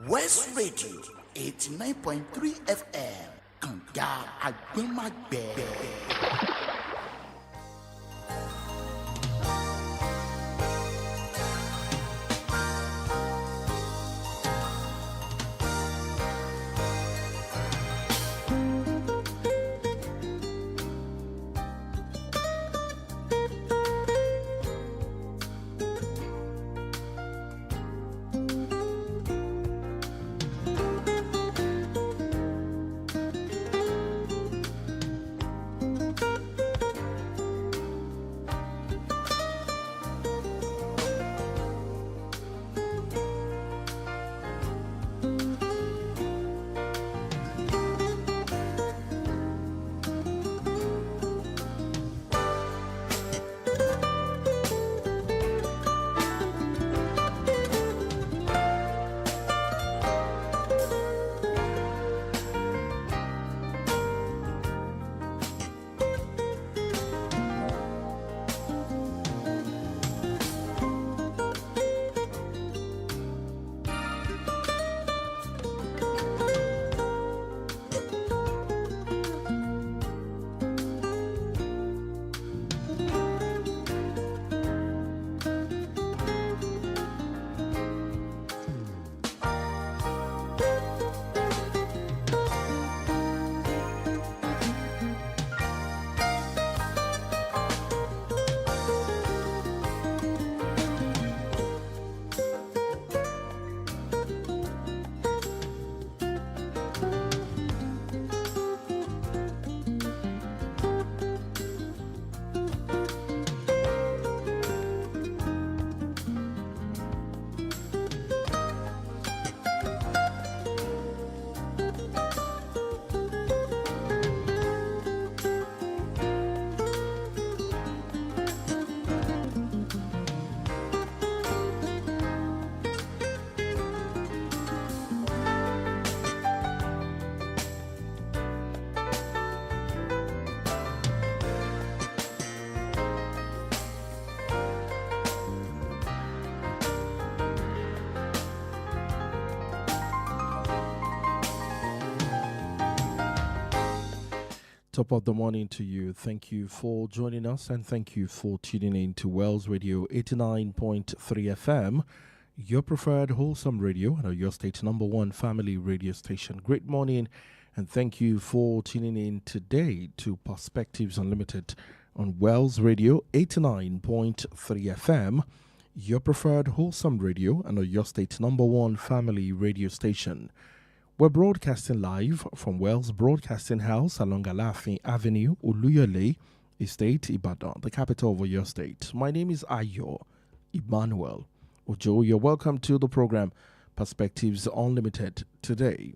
West Radio 89.3 FM Kànga Àgbọ̀nmágbẹ̀. Top of the morning to you. Thank you for joining us and thank you for tuning in to Wells Radio 89.3 FM, your preferred wholesome radio and your state's number one family radio station. Great morning and thank you for tuning in today to Perspectives Unlimited on Wells Radio 89.3 FM, your preferred wholesome radio and your state's number one family radio station. We're broadcasting live from Wells Broadcasting House along Alafin Avenue, Oluyole Estate, Ibadan, the capital of Oyo State. My name is Ayo Emmanuel-Ojo. You're welcome to the program Perspectives Unlimited today.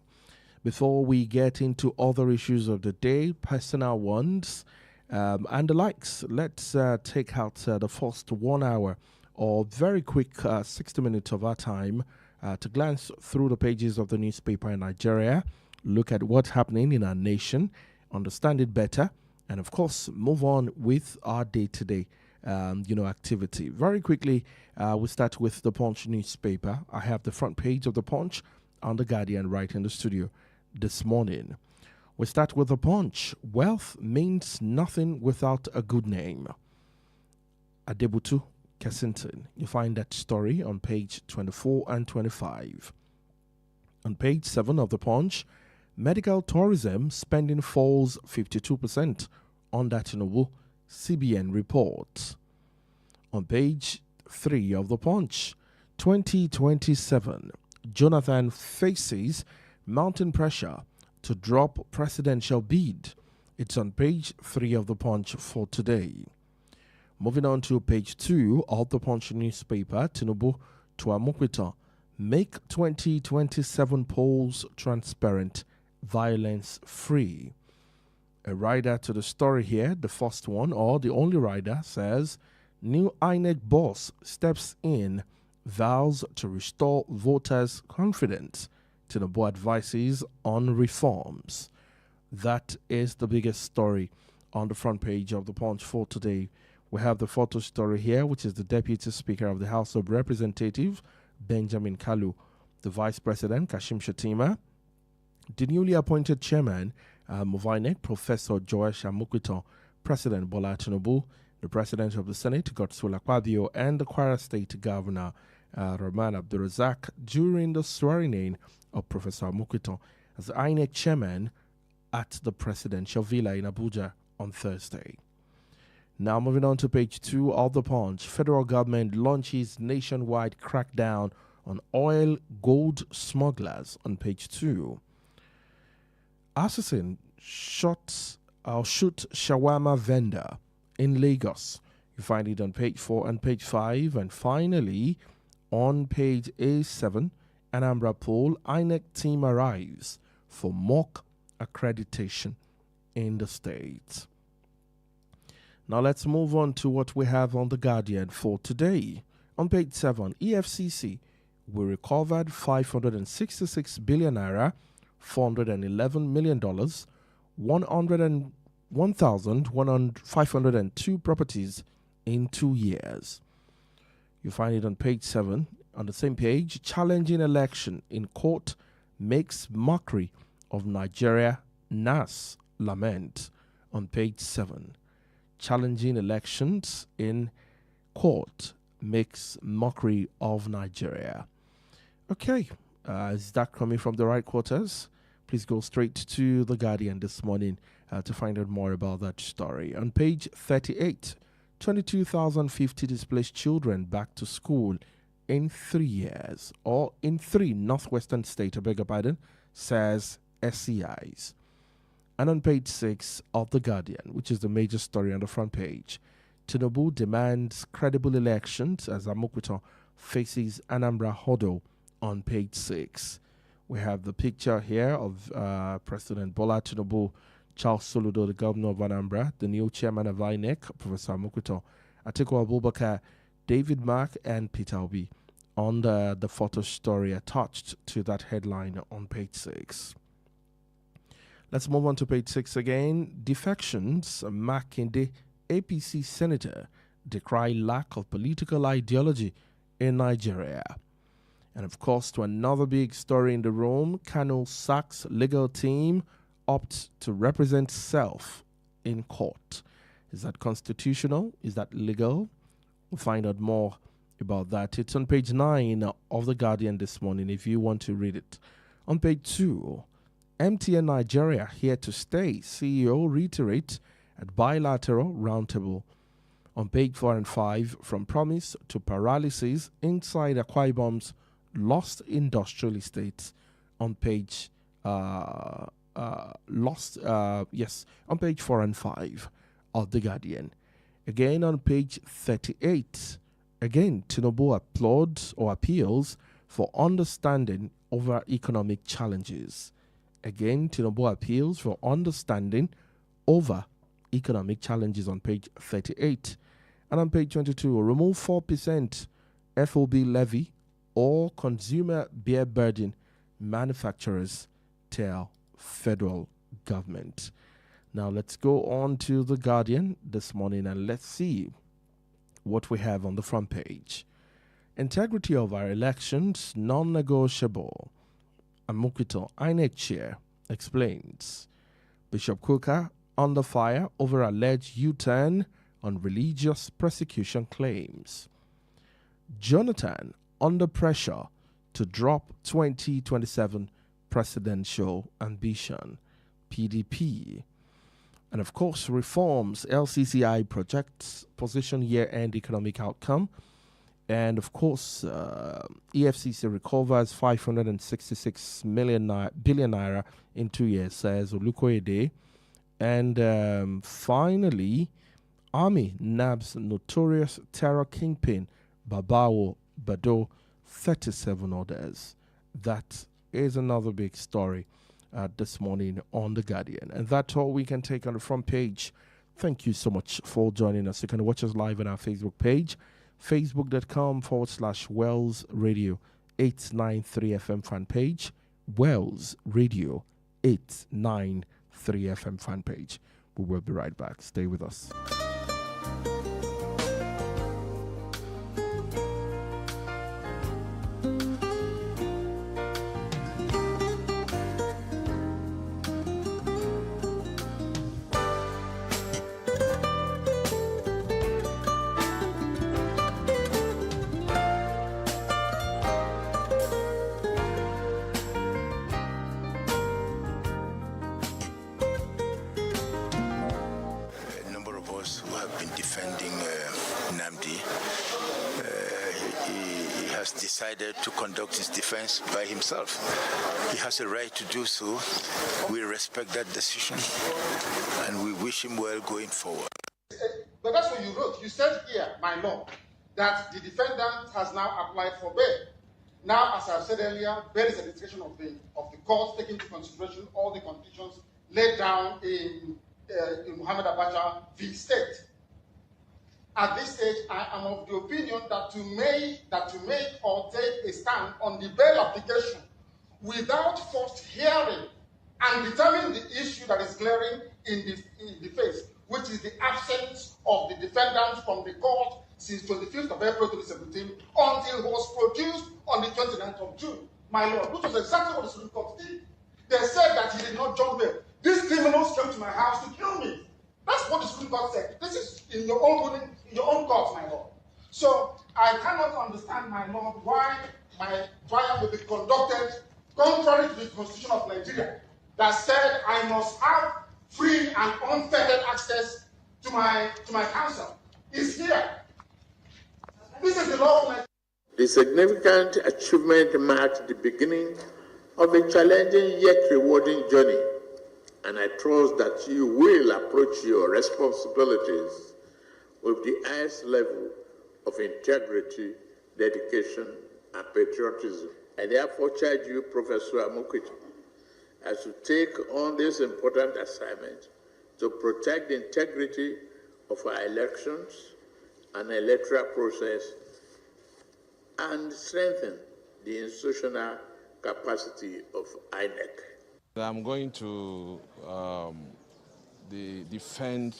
Before we get into other issues of the day, personal ones, and the likes, let's take out the first 1 hour or very quick 60 minutes of our time to glance through the pages of the newspaper in Nigeria, look at what's happening in our nation, understand it better, and of course, move on with our day-to-day, activity. Very quickly, we start with the Punch newspaper. I have the front page of the Punch on the Guardian right in the studio this morning. We start with the Punch. Wealth means nothing without a good name. Adebutu Kensington. You find that story on page 24 and 25. On page 7 of the Punch, medical tourism spending falls 52% on that CBN report. On page 3 of the Punch, 2027, Jonathan faces mounting pressure to drop presidential bid. It's on page 3 of the Punch for today. Moving on to page 2 of the Punch newspaper, Tinubu to Amokwita, make 2027 polls transparent, violence free. A rider to the story here, the first one, or the only rider, says, new INEC boss steps in, vows to restore voters' confidence. Tinubu advises on reforms. That is the biggest story on the front page of the Punch for today. We have the photo story here, which is the Deputy Speaker of the House of Representatives, Benjamin Kalu, the Vice President, Kashim Shettima, the newly appointed Chairman of INEC, Professor Joash Amukwito, President Bola Tinubu, the President of the Senate, Godswill Akpabio, and the Kwara State Governor, Rahman Abdulrazak, during the swearing-in of Professor Amukwito as the INEC Chairman at the Presidential Villa in Abuja on Thursday. Now moving on to page 2 of the Punch. Federal government launches nationwide crackdown on oil gold smugglers on page 2. Assassin shoot shawarma vendor in Lagos. You find it on page 4 and page 5. And finally, on page A7, Anambra poll, INEC team arrives for mock accreditation in the state. Now let's move on to what we have on The Guardian for today. On page 7, EFCC, we recovered 566 billion naira, $411 million, 1,502 properties in 2 years. You find it on page 7. On the same page, challenging election in court makes mockery of Nigeria, NAS lament on page 7. Challenging elections in court makes mockery of Nigeria. Okay, is that coming from the right quarters? Please go straight to The Guardian this morning to find out more about that story. On page 38, 22,050 displaced children back to school in 3 years, or in 3 northwestern states, I beg your pardon, says SCIs. And on page 6 of The Guardian, which is the major story on the front page, Tinubu demands credible elections as Amukwito faces Anambra hurdle on page 6. We have the picture here of President Bola Tinubu, Charles Soludo, the governor of Anambra, the new chairman of INEC, Professor Amukwito, Atiku Abubakar, David Mark, and Peter Obi on the photo story attached to that headline on page 6. Let's move on to page 6 again. Defections, Makinde, APC senator, decry lack of political ideology in Nigeria. And of course, to another big story in the room, Kano Sachs legal team opt to represent self in court. Is that constitutional? Is that legal? We'll find out more about that. It's on page 9 of The Guardian this morning if you want to read it. On page 2, MTN Nigeria here to stay. CEO reiterate at bilateral roundtable. On page 4 and 5, from promise to paralysis inside Akwa Ibom's lost industrial estates. On page on page 4 and 5 of The Guardian. Again on page 38, again Tinubu applauds or appeals for understanding over economic challenges. Again, Tinubu appeals for understanding over economic challenges on page 38. And on page 22, remove 4% FOB levy or consumer beer burden, manufacturers tell federal government. Now let's go on to The Guardian this morning and let's see what we have on the front page. Integrity of our elections, non-negotiable. Amukwito, INEC chair, explains. Bishop Kuka under fire over alleged U-turn on religious persecution claims. Jonathan under pressure to drop 2027 presidential ambition. PDP. And of course, reforms LCCI projects position year-end economic outcome. And of course, EFCC recovers 566 billion naira in 2 years, says Olukoyede. And finally, Army nabs notorious terror kingpin Babawo Bado, 37 others. That is another big story this morning on The Guardian. And that's all we can take on the front page. Thank you so much for joining us. You can watch us live on our Facebook page, facebook.com/Wells Radio 893 FM fan page, Wells Radio 893 FM fan page. We will be right back. Stay with us. decided to conduct his defense by himself. He has a right to do so. We respect that decision, and we wish him well going forward. But that's what you wrote. You said here, my lord, that the defendant has now applied for bail. Now, as I said earlier, bail is a decision of the court, taking into consideration all the conditions laid down in Muhammad Abacha v. State. At this stage, I am of the opinion that to make or take a stand on the bail application without first hearing and determining the issue that is glaring in the face, which is the absence of the defendant from the court since 25th of April 2017 until he was produced on the 29th of June, my lord, which was exactly what the Supreme Court did. They said that he did not jump bail. These criminals came to my house to kill me. That's what the Supreme Court said. This is in your own ruling, in your own court, my lord. So I cannot understand, my lord, why my trial will be conducted contrary to the Constitution of Nigeria that said I must have free and unfettered access to my counsel. Is here. This is the law of Nigeria. The significant achievement marked the beginning of a challenging yet rewarding journey, and I trust that you will approach your responsibilities with the highest level of integrity, dedication, and patriotism. I therefore charge you, Professor Amokwiti, as you take on this important assignment to protect the integrity of our elections and electoral process and strengthen the institutional capacity of INEC. I'm going to defend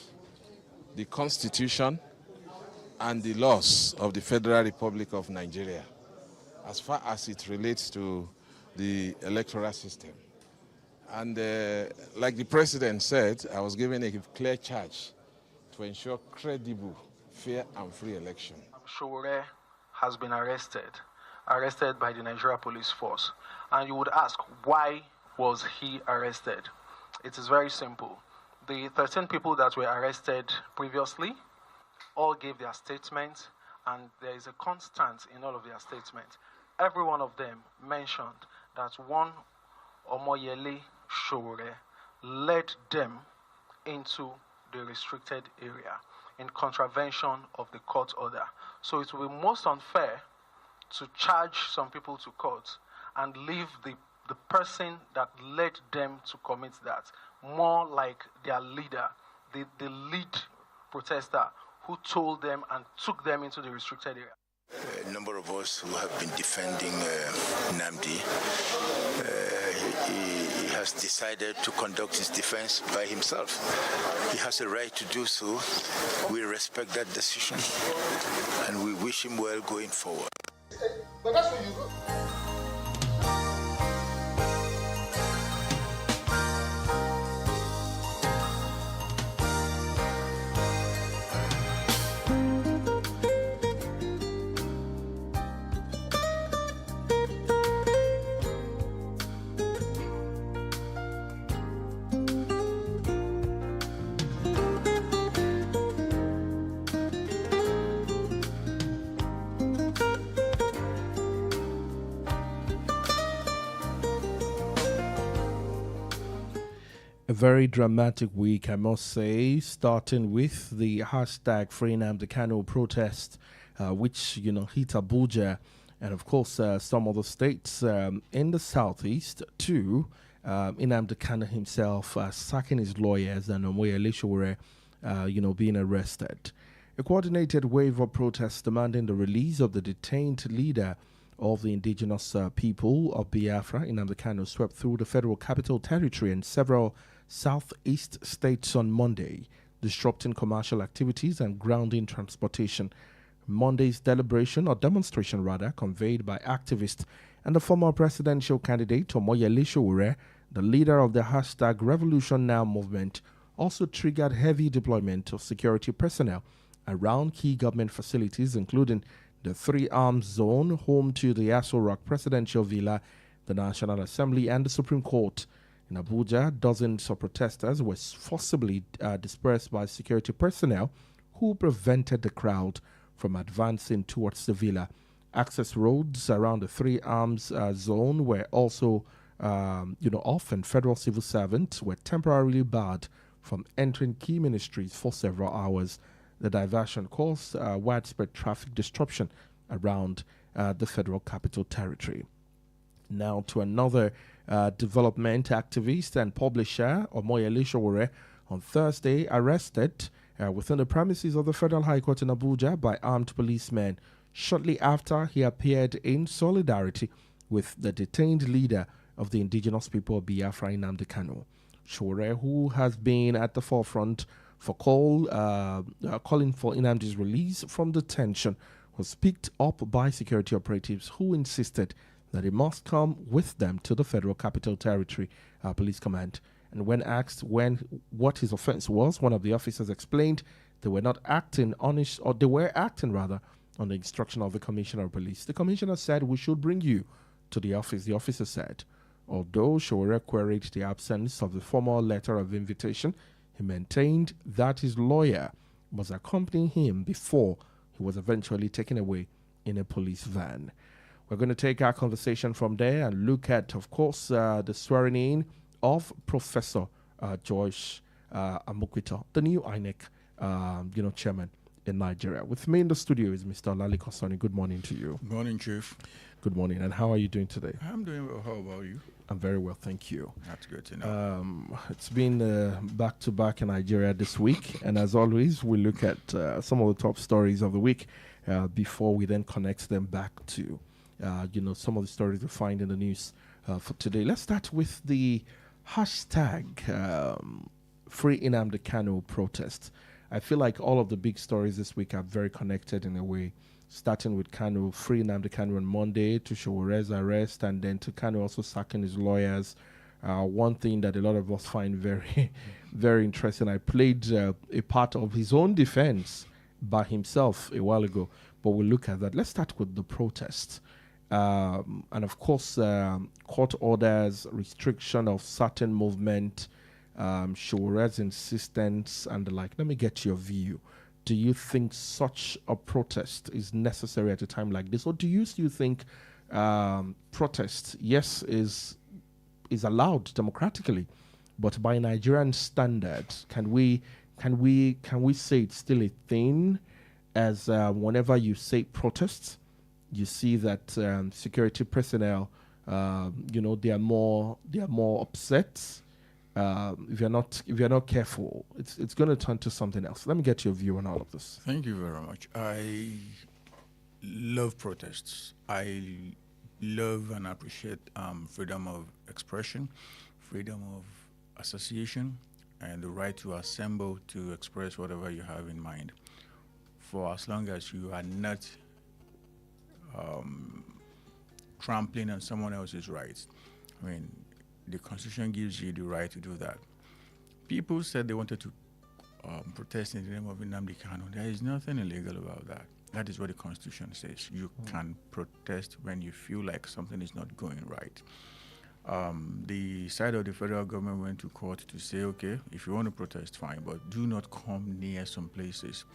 the Constitution and the laws of the Federal Republic of Nigeria as far as it relates to the electoral system. And like the President said, I was given a clear charge to ensure credible, fair and free election. Showore has been arrested by the Nigeria Police Force. And you would ask, why was he arrested? It is very simple. The 13 people that were arrested previously all gave their statements, and there is a constant in all of their statements. Every one of them mentioned that one Omoyele Showore led them into the restricted area in contravention of the court order. So it will be most unfair to charge some people to court and leave the person that led them to commit that more like their leader, the lead protester who told them and took them into the restricted area. A number of us who have been defending Nnamdi, he has decided to conduct his defense by himself. He has a right to do so. We respect that decision, and we wish him well going forward. But that's what you wrote. A very dramatic week, I must say, starting with the hashtag Free Nnamdi Kanu protest, which, hit Abuja and, of course, some other states in the southeast, too. Nnamdi Kanu himself sacking his lawyers and Omoyele Showore, being arrested. A coordinated wave of protests demanding the release of the detained leader of the indigenous people of Biafra, Nnamdi Kanu, swept through the Federal Capital Territory and several southeast states on Monday, disrupting commercial activities and grounding transportation. Monday's demonstration, conveyed by activists and the former presidential candidate Omoyele Showore, the leader of the hashtag Revolution Now movement, also triggered heavy deployment of security personnel around key government facilities, including the Three Arms Zone, home to the Aso Rock Presidential Villa, the National Assembly, and the Supreme Court. In Abuja, dozens of protesters were forcibly dispersed by security personnel who prevented the crowd from advancing towards the villa. Access roads around the Three Arms zone were also, off, and federal civil servants were temporarily barred from entering key ministries for several hours. The diversion caused widespread traffic disruption around the Federal Capital Territory. Now to another development. Activist and publisher Omoyele on Thursday arrested within the premises of the Federal High Court in Abuja by armed policemen shortly after he appeared in solidarity with the detained leader of the indigenous people of Biafra, Nnamdi Kanu. Sowore, who has been at the forefront for calling for Nnamdi's release from detention, was picked up by security operatives who insisted that he must come with them to the Federal Capital Territory Police Command. And when asked what his offense was, one of the officers explained they were not acting on his, or they were acting rather, on the instruction of the Commissioner of Police. The Commissioner said, "We should bring you to the office." The officer said, although Sowore queried the absence of the formal letter of invitation, he maintained that his lawyer was accompanying him before he was eventually taken away in a police van. We're going to take our conversation from there and look at, of course, the swearing in of Professor Joyce Amokwito, the new INEC, chairman in Nigeria. With me in the studio is Mr. Lali Kosoni. Good morning to you. Good morning, Chief. Good morning. And how are you doing today? I'm doing well. How about you? I'm very well, thank you. That's good to know. It's been back-to-back in Nigeria this week, and as always, we look at some of the top stories of the week before we then connect them back to, some of the stories we find in the news for today. Let's start with the hashtag Free Nnamdi Kanu protest. I feel like all of the big stories this week are very connected in a way, starting with Kanu, Free Nnamdi Kanu on Monday, to Showore's arrest, and then to Kanu also sacking his lawyers. One thing that a lot of us find very, very interesting, I played a part of his own defense by himself a while ago, but we'll look at that. Let's start with the protest. And of course, court orders, restriction of certain movement, Showore's insistence, and the like. Let me get your view. Do you think such a protest is necessary at a time like this, or do you still think protest, yes, is allowed democratically, but by Nigerian standards, can we say it's still a thing? As whenever you say protests, you see that security personnel, they are more upset. If you're not careful, it's going to turn to something else. Let me get your view on all of this. Thank you very much. I love protests. I love and appreciate freedom of expression, freedom of association, and the right to assemble to express whatever you have in mind, for as long as you are not trampling on someone else's rights. I mean, the Constitution gives you the right to do that. People said they wanted to protest in the name of Nnamdi Kanu. There is nothing illegal about that. That is what the Constitution says. You can protest when you feel like something is not going right. The side of the federal government went to court to say, okay, if you want to protest, fine, but do not come near some places.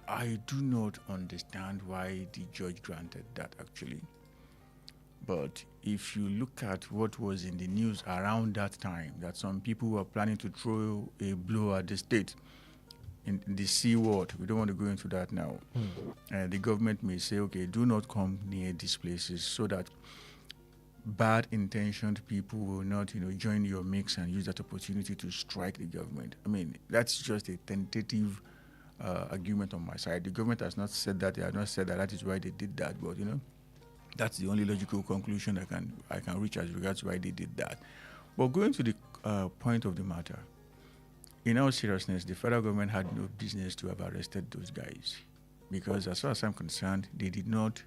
I do not understand why the judge granted that, actually. But if you look at what was in the news around that time, that some people were planning to throw a blow at the state in the C word, we don't want to go into that now. The government may say, okay, do not come near these places, so that bad intentioned people will not, join your mix and use that opportunity to strike the government. I mean, that's just a tentative argument on my side. The government has not said that. They have not said that that is why they did that, but that's the only logical conclusion I can reach as regards why they did that. But going to the point of the matter, in all seriousness, the federal government had no business to have arrested those guys, because as far as I'm concerned, they did not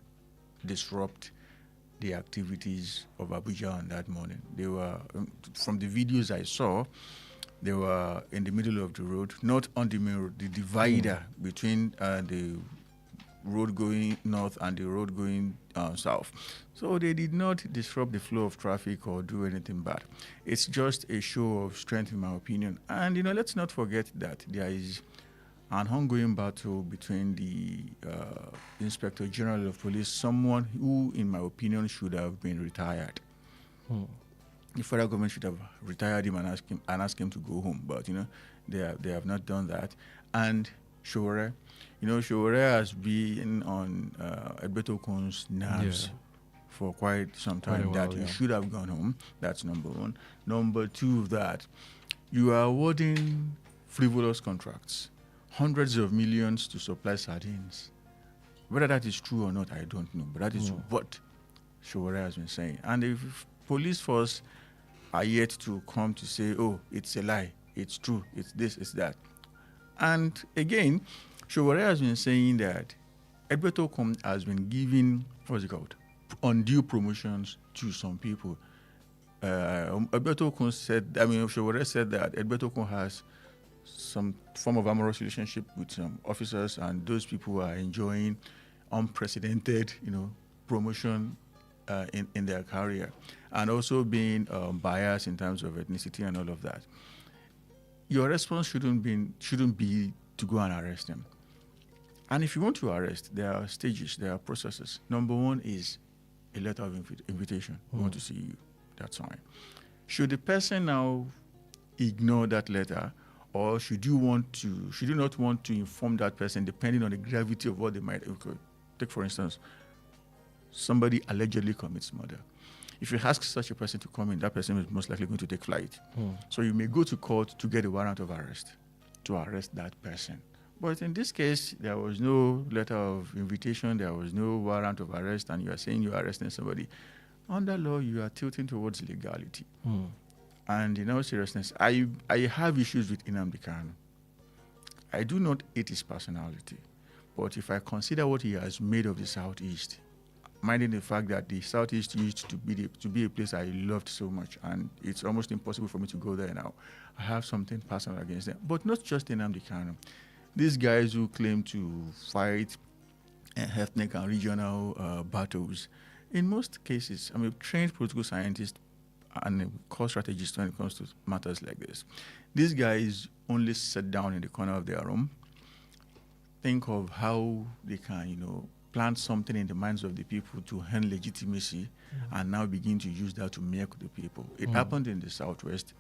disrupt the activities of Abuja on that morning. They were, from the videos I saw, they were in the middle of the road, not on the main road, the divider between the road going north and the road going south. So they did not disrupt the flow of traffic or do anything bad. It's just a show of strength, in my opinion. And, let's not forget that there is an ongoing battle between the Inspector General of Police, someone who, in my opinion, should have been retired. The federal government should have retired him and asked him to go home, but they have not done that. And Showore, Showore has been on Edbeto Okun's nerves for quite some time. That you should have gone home. That's number one. Number two, that you are awarding frivolous contracts, hundreds of millions to supply sardines. Whether that is true or not, I don't know, but that is what Showore has been saying. And if police force are yet to come to say, oh, it's a lie, it's true, it's this, it's that. And again, Showore has been saying that Edbeto Okun has been giving, undue promotions to some people. Edbeto Okun Showore said that Edbeto Okun has some form of amorous relationship with some officers, and those people are enjoying unprecedented, promotion in their career, and also being biased in terms of ethnicity and all of that. Your response shouldn't be to go and arrest them. And if you want to arrest, there are stages, there are processes. Number one is a letter of invitation. We want to see you. That's fine. Should the person now ignore that letter, or should you not want to inform that person depending on the gravity of what they might take? For instance, somebody allegedly commits murder. If you ask such a person to come in, that person is most likely going to take flight. So you may go to court to get a warrant of arrest to arrest that person. But in this case, there was no letter of invitation, there was no warrant of arrest, and you are saying you are arresting somebody. Under law, you are tilting towards legality. And in all seriousness, I have issues with Nnamdi Kanu. I do not hate his personality. But if I consider what he has made of the Southeast, minding the fact that the Southeast used to be a place I loved so much, and it's almost impossible for me to go there now. I have something personal against them. But not just Nnamdi Kanu. These guys who claim to fight ethnic and regional battles, in most cases, I'm a trained political scientist and a core strategist when it comes to matters like this. These guys only sit down in the corner of their room, think of how they can, plant something in the minds of the people to earn legitimacy, and now begin to use that to milk the people. It happened in the Southwest.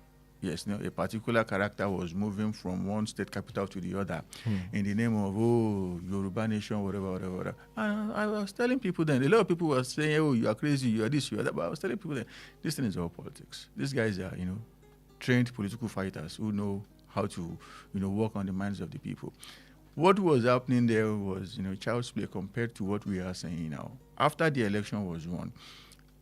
Yes, a particular character was moving from one state capital to the other in the name of, Yoruba nation, whatever. And I was telling people then, a lot of people were saying, oh, you are crazy, you are this, you are that. But I was telling people then, this thing is all politics. These guys are, trained political fighters who know how to, work on the minds of the people. What was happening there was, child's play compared to what we are saying now. After the election was won,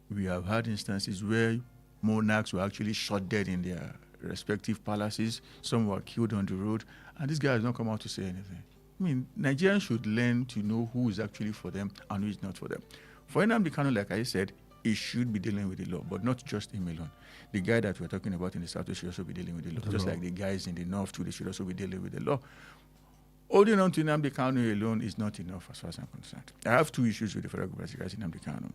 we have had instances where monarchs were actually shot dead in their respective palaces. Some were killed on the road, and this guy has not come out to say anything. I mean, Nigerians should learn to know who is actually for them and who is not for them. For Nnamdi Kanu, like I said, he should be dealing with the law, but not just him alone. The guy that we're talking about in the South should also be dealing with the law, just like the guys in the North too, they should also be dealing with the law. Holding on to Nnamdi Kanu alone is not enough as far as I'm concerned. I have two issues with the federal government regarding Nnamdi Kanu.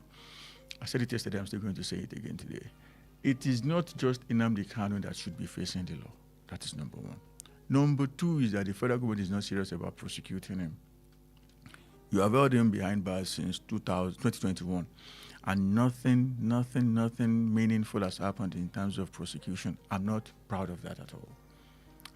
I said it yesterday, I'm still going to say it again today. It is not just Nnamdi Kanu that should be facing the law. That is number one. Number two is that the federal government is not serious about prosecuting him. You have held him behind bars since 2021, and nothing meaningful has happened in terms of prosecution. I'm not proud of that at all.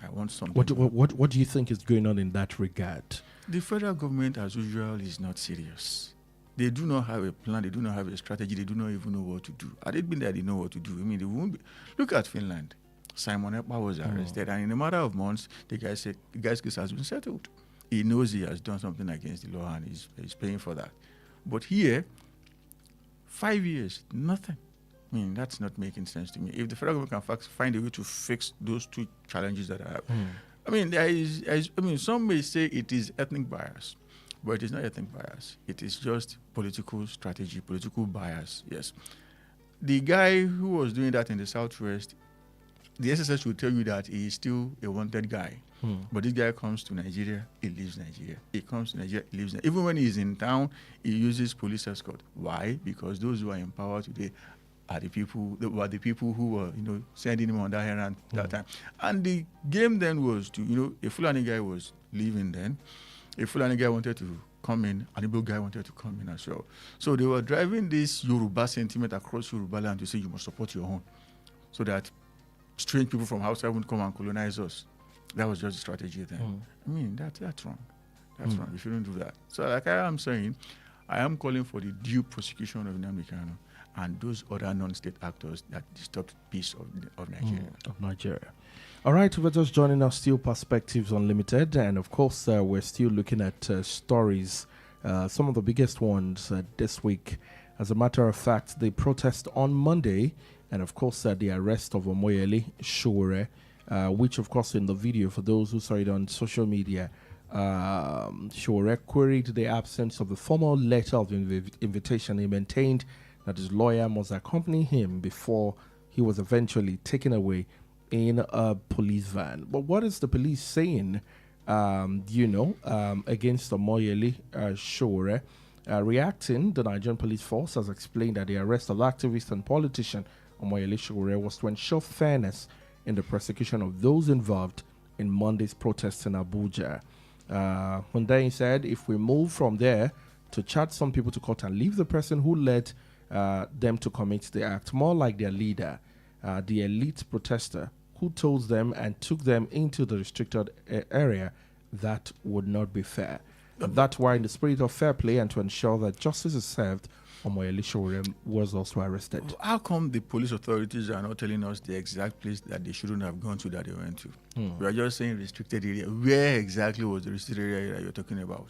I want something. What do you think is going on in that regard? The federal government, as usual, is not serious. They do not have a plan. They do not have a strategy. They do not even know what to do. Had it been that they know what to do, they won't be. Look at Finland. Simon Ekpa was arrested, and in a matter of months, the guy's case has been settled. He knows he has done something against the law, and he's paying for that. But here, 5 years, nothing. That's not making sense to me. If the federal government can find a way to fix those two challenges that I have, there is. Some may say it is ethnic bias. But it is not ethnic bias. It is just political strategy, political bias, yes. The guy who was doing that in the Southwest, the SSS will tell you that he is still a wanted guy. But this guy comes to Nigeria, he leaves Nigeria. He comes to Nigeria, he leaves Nigeria. Even when he's in town, he uses police escort. Why? Because those who are in power today are the people who were, sending him on that errand that time. And the game then was to, a Fulani guy was living then. A Fulani guy wanted to come in, an Igbo guy wanted to come in as well. So they were driving this Yoruba sentiment across Yoruba land to say you must support your own, so that strange people from outside won't come and colonize us. That was just the strategy then. I mean, that's wrong. That's wrong. You shouldn't do that. So like I am saying, I am calling for the due prosecution of Nnamdi Kanu and those other non-state actors that disturbed peace of Nigeria. All right, we're just joining us, still Perspectives Unlimited, and of course we're still looking at stories, some of the biggest ones this week. As a matter of fact, the protest on Monday, and of course the arrest of Omoyele Sowore, which of course in the video, for those who saw it on social media, Sowore queried the absence of the formal letter of invitation. He maintained that his lawyer must accompany him before he was eventually taken away in a police van. But what is the police saying, against Omoyele Sowore? Reacting, the Nigerian police force has explained that the arrest of activist and politician Omoyele Sowore was to ensure fairness in the prosecution of those involved in Monday's protests in Abuja. Hundeyin said, if we move from there to charge some people to court and leave the person who led them to commit the act more like their leader, the elite protester who told them and took them into the restricted area, that would not be fair. That's why, in the spirit of fair play and to ensure that justice is served, Omoyele Sowore was also arrested. How come the police authorities are not telling us the exact place that they shouldn't have gone to that they went to? We are just saying restricted area. Where exactly was the restricted area that you're talking about?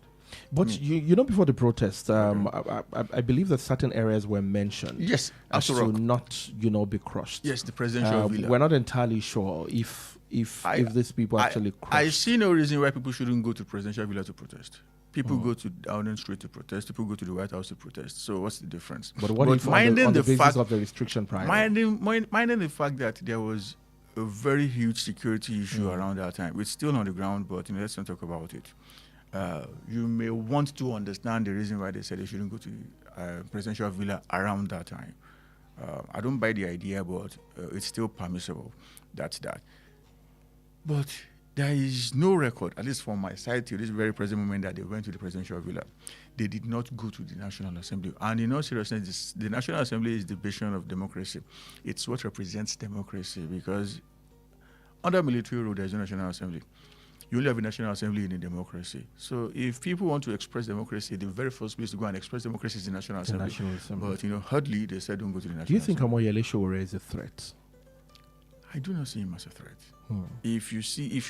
But before the protest, I believe that certain areas were mentioned. Yes, as to not, be crushed. Yes, the presidential villa. We're not entirely sure if these people actually crushed. I see no reason why people shouldn't go to presidential villa to protest. People go to Downing Street to protest. People go to the White House to protest. So what's the difference? But what if on the basis of the restriction prior? Minding the fact that there was a very huge security issue around that time. It's still on the ground, but let's not talk about it. You may want to understand the reason why they said they shouldn't go to presidential villa around that time. I don't buy the idea, but it's still permissible. That's that. But there is no record, at least from my side till this very present moment, that they went to the presidential villa. They did not go to the National Assembly. And in all seriousness, the National Assembly is the bastion of democracy. It's what represents democracy, because under military rule, there is no National Assembly. You only have a National Assembly in a democracy. So if people want to express democracy, the very first place to go and express democracy is the National Assembly. But, hardly they said don't go to the National Assembly. Do you think Omoyele Sowore is a threat? I do not see him as a threat. If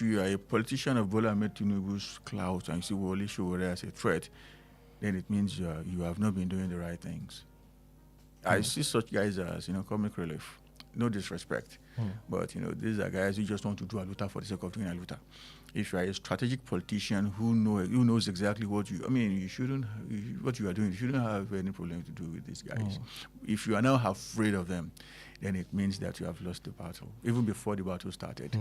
you are a politician of Bola Ahmed Tinubu's clout and you see Omoyele Sowore as a threat, then it means you have not been doing the right things. I see such guys as comic relief. No disrespect, but these are guys who just want to do aluta for the sake of doing aluta. If you are a strategic politician who knows exactly what you shouldn't what you are doing, you shouldn't have any problem to do with these guys. If you are now afraid of them, then it means that you have lost the battle, even before the battle started.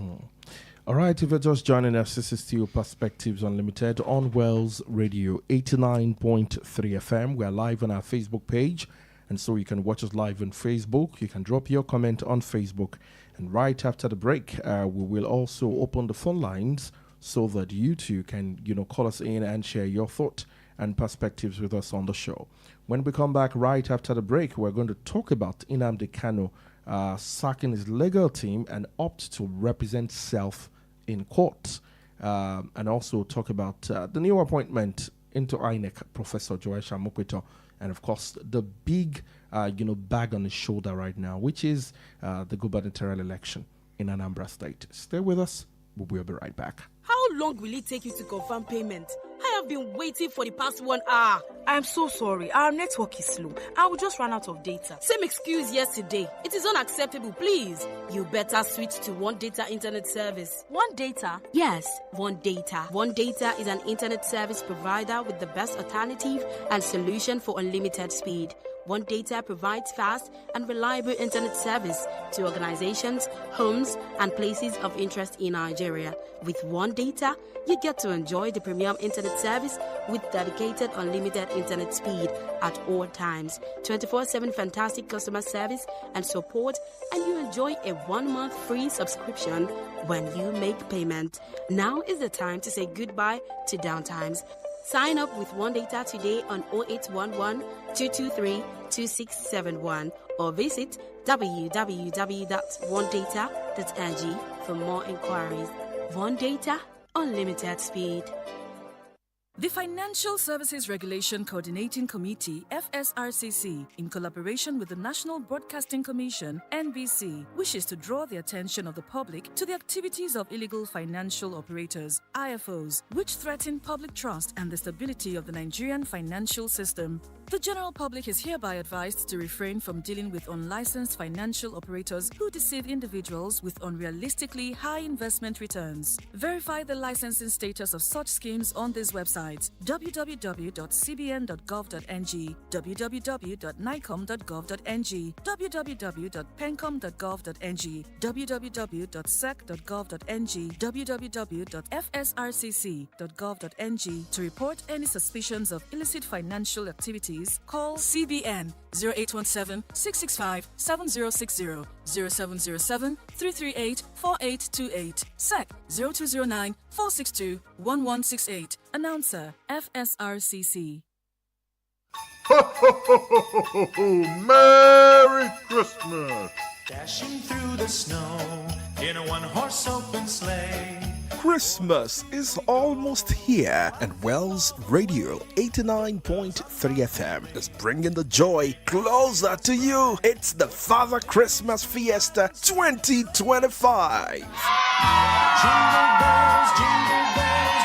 All right, if you're just joining us, this is still Perspectives Unlimited on Wells Radio 89.3 FM. We're live on our Facebook page, and so you can watch us live on Facebook. You can drop your comment on Facebook, and right after the break, we will also open the phone lines so that you too can, call us in and share your thought and perspectives with us on the show. When we come back right after the break, we're going to talk about Nnamdi Kanu sacking his legal team and opt to represent self in court, and also talk about the new appointment into INEC, Professor Joaisha Mokweto, and of course the big bag on his shoulder right now, which is the gubernatorial election in Anambra State. Stay with us. We'll be right back. How long will it take you to confirm payment? I have been waiting for the past 1 hour. I'm so sorry. Our network is slow. I will just run out of data. Same excuse yesterday. It is unacceptable, please. You better switch to One Data Internet Service. One Data? Yes, One Data. One Data is an internet service provider with the best alternative and solution for unlimited speed. One Data provides fast and reliable internet service to organizations, homes, and places of interest in Nigeria. With One Data, you get to enjoy the premium internet service with dedicated unlimited internet speed at all times, 24/7 fantastic customer service and support, and you enjoy a 1-month free subscription when you make payment. Now is the time to say goodbye to downtimes. Sign up with One Data today on 0811 223 2671 or visit www.onedata.ng for more inquiries. One Data, unlimited speed. The Financial Services Regulation Coordinating Committee, FSRCC, in collaboration with the National Broadcasting Commission, NBC, wishes to draw the attention of the public to the activities of illegal financial operators, IFOs, which threaten public trust and the stability of the Nigerian financial system. The general public is hereby advised to refrain from dealing with unlicensed financial operators who deceive individuals with unrealistically high investment returns. Verify the licensing status of such schemes on these websites: www.cbn.gov.ng, www.nicom.gov.ng, www.pencom.gov.ng, www.sec.gov.ng, www.fsrcc.gov.ng. To report any suspicions of illicit financial activities, call CBN 0817-665-7060, 0707-338-4828, SEC 0209-462-1168. Announcer, FSRCC. Ho, ho, ho, ho, ho, ho. Merry Christmas! Dashing through the snow in a one-horse open sleigh. Christmas is almost here, and Wells Radio 89.3 FM is bringing the joy closer to you. It's the Father Christmas Fiesta 2025. Jingle bells,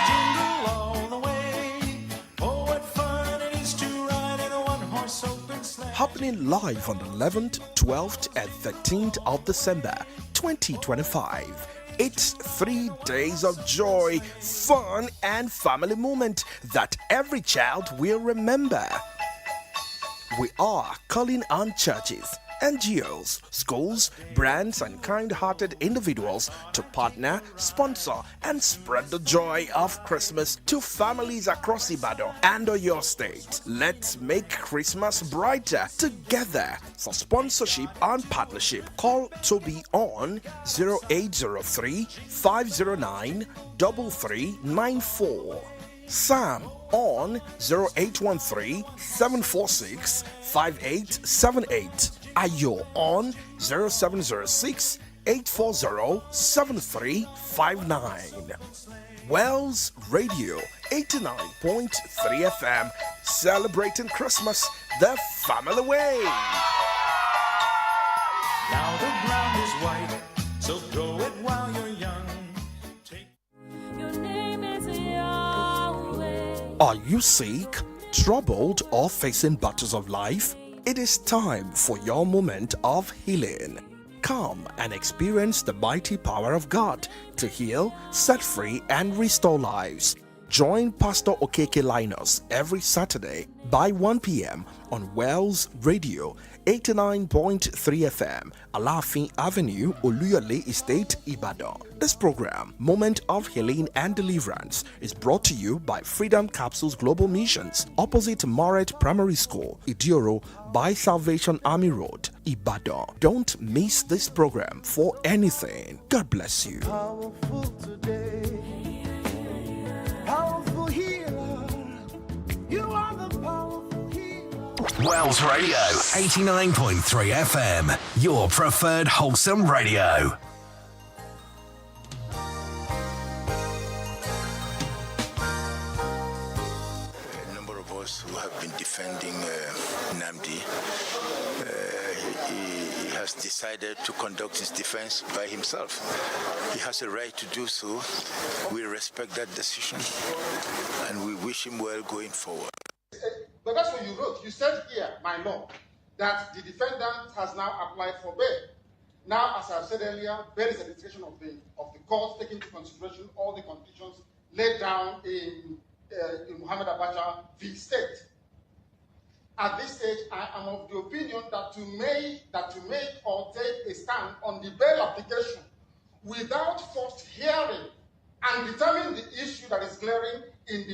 jingle all the way. Oh, what fun it is to ride in a one-horse open sleigh. Happening live on the 11th, 12th, and 13th of December 2025. It's 3 days of joy, fun, and family moment that every child will remember. We are calling on churches, NGOs, schools, brands, and kind-hearted individuals to partner, sponsor, and spread the joy of Christmas to families across Ibadan and Oyo State. Let's make Christmas brighter together. For sponsorship and partnership, call Toby on 0803 509 3394. Sam on 0813 746 5878. Ayo on 0706 840 7359. Wells Radio 89.3 FM, celebrating Christmas the family way. Now the ground is white, so grow it while you're young. Your name is Yahweh. Are you sick, troubled, or facing battles of life? It is time for your moment of healing. Come and experience the mighty power of God to heal, set free, and restore lives. Join Pastor Okeke Linus every Saturday by 1 p.m. on Wells Radio 89.3 FM, Alafin Avenue, Oluyole Estate, Ibadan. This program, Moment of Healing and Deliverance, is brought to you by Freedom Capsules Global Missions, opposite Moret Primary School, Idioro, by Salvation Army Road, Ibadan. Don't miss this program for anything. God bless you. Powerful today, powerful healer. You are the powerful healer. Wells Radio 89.3 FM, your preferred wholesome radio. A number of us who have been defending Nnamdi, he has decided to conduct his defense by himself. He has a right to do so. We respect that decision, and we wish him well going forward. But that's what you wrote. You said here, my lord, that the defendant has now applied for bail. Now, as I've said earlier, bail is a decision of the court taking into consideration all the conditions laid down in Muhammad Abacha v. State. At this stage, I am of the opinion that to make or take a stand on the bail application without first hearing and determining the issue that is glaring in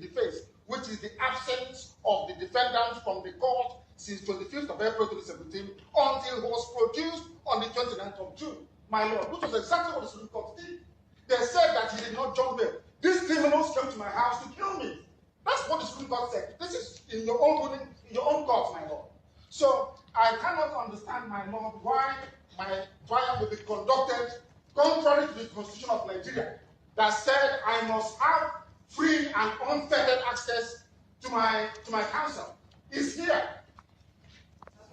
the face, which is the absence of the defendant from the court since 25th of April 2017 until he was produced on the 29th of June, my lord, which was exactly what the Supreme Court did. They said that he did not jump bail. These criminals came to my house to kill me. That's what the Supreme Court said. This is in your own ruling, in your own court, my lord. So I cannot understand, my lord, why my trial will be conducted contrary to the Constitution of Nigeria that said I must have free and unfettered access to my counsel. It's here.